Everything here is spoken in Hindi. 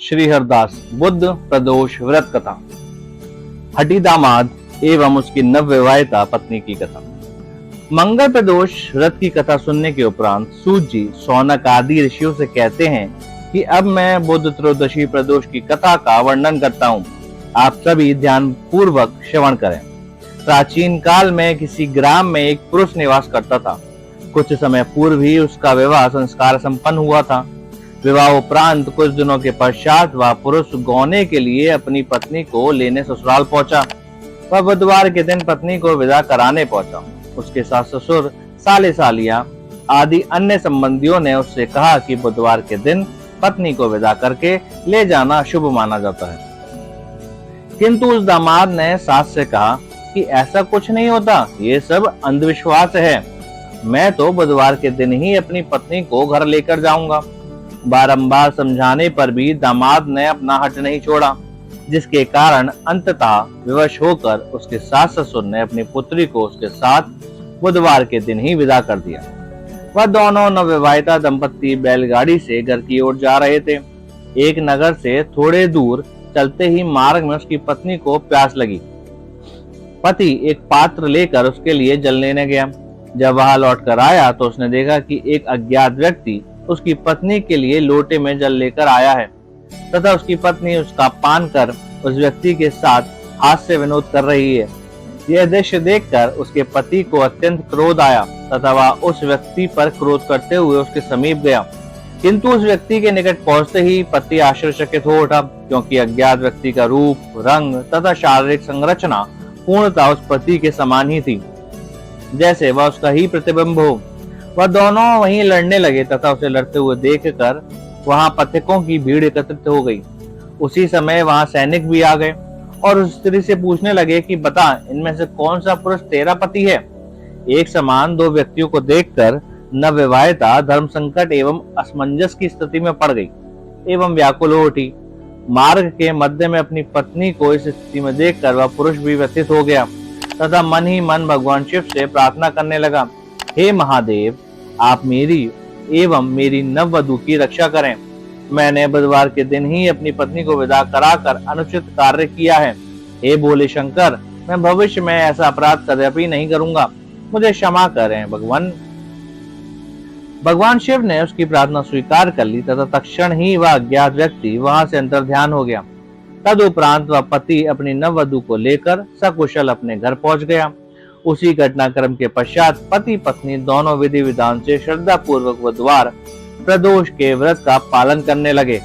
श्री हरदास बुद्ध प्रदोष व्रत कथा। हठी दामाद एवं उसकी नवविवाहिता पत्नी की कथा। मंगल प्रदोष व्रत की कथा सुनने के उपरांत सूत जी शौनक आदि ऋषियों से कहते हैं कि अब मैं बुद्ध त्रयोदशी प्रदोष की कथा का वर्णन करता हूँ। आप सभी ध्यान पूर्वक श्रवण करें। प्राचीन काल में किसी ग्राम में एक पुरुष निवास करता था। कुछ समय पूर्व ही उसका विवाह संस्कार संपन्न हुआ था। विवाह उपरांत कुछ दिनों के पश्चात वह पुरुष गौने के लिए अपनी पत्नी को लेने ससुराल पहुंचा। वह बुधवार के दिन पत्नी को विदा कराने पहुंचा। उसके सास ससुर, साले सालियां आदि अन्य संबंधियों ने उससे कहा कि बुधवार के दिन पत्नी को विदा करके ले जाना शुभ माना जाता है। किंतु उस दामाद ने सास से कहा कि ऐसा कुछ नहीं होता, ये सब अंधविश्वास है। मैं तो बुधवार के दिन ही अपनी पत्नी को घर लेकर जाऊंगा। बारंबार समझाने पर भी दामाद ने अपना हट नहीं छोड़ा, जिसके कारण अंततः विवश होकर उसके सास ससुर ने अपनी पुत्री को उसके साथ बुधवार के दिन ही विदा कर दिया। वह दोनों नवविवाहिता दंपत्ति बैलगाड़ी से घर की ओर जा रहे थे। एक नगर से थोड़े दूर चलते ही मार्ग में उसकी पत्नी को प्यास लगी। पति एक पात्र लेकर उसके लिए जल लेने गया। जब वह लौट कर आया तो उसने देखा कि एक अज्ञात व्यक्ति उसकी पत्नी के लिए लोटे में जल लेकर आया है तथा उसकी पत्नी उसका पान कर उस व्यक्ति के साथ हास्य विनोद कर रही है। यह दृश्य देखकर उसके पति को अत्यंत क्रोध आया तथा वह उस व्यक्ति पर क्रोध करते हुए उसके समीप गया। किंतु उस व्यक्ति के निकट पहुंचते ही पति आश्चर्यचकित हो उठा, क्योंकि अज्ञात व्यक्ति का रूप, रंग तथा शारीरिक संरचना पूर्णतः उस पति के समान ही थी, जैसे वह उसका ही प्रतिबिंब हो। वह दोनों वहीं लड़ने लगे तथा उसे लड़ते हुए देखकर वहां पथिकों की भीड़ एकत्रित हो गई। उसी समय वहां सैनिक भी आ गए और उस स्त्री से पूछने लगे कि बता, इनमें से कौन सा पुरुष तेरा पति है। एक समान दो व्यक्तियों को देखकर नवविवाहिता धर्म संकट एवं असमंजस की स्थिति में पड़ गई एवं व्याकुल हो उठी। मार्ग के मध्य में अपनी पत्नी को इस स्थिति में देखकर वह पुरुष भी व्यथित हो गया तथा मन ही मन भगवान शिव से प्रार्थना करने लगा, हे महादेव, आप मेरी एवं मेरी नववधू की रक्षा करें। मैंने बुधवार के दिन ही अपनी पत्नी को विदा कराकर अनुचित कार्य किया है। हे भोले शंकर, मैं भविष्य में ऐसा अपराध कदापि नहीं करूंगा, मुझे क्षमा करें भगवान। भगवान शिव ने उसकी प्रार्थना स्वीकार कर ली तथा तत्क्षण ही वह अज्ञात व्यक्ति वहां से अंतर्ध्यान हो गया। तदुपरांत वह पति अपनी नववधू को लेकर सकुशल अपने घर पहुंच गया। उसी घटनाक्रम के पश्चात पति पत्नी दोनों विधि विधान से श्रद्धा पूर्वक बुधवार प्रदोष के व्रत का पालन करने लगे।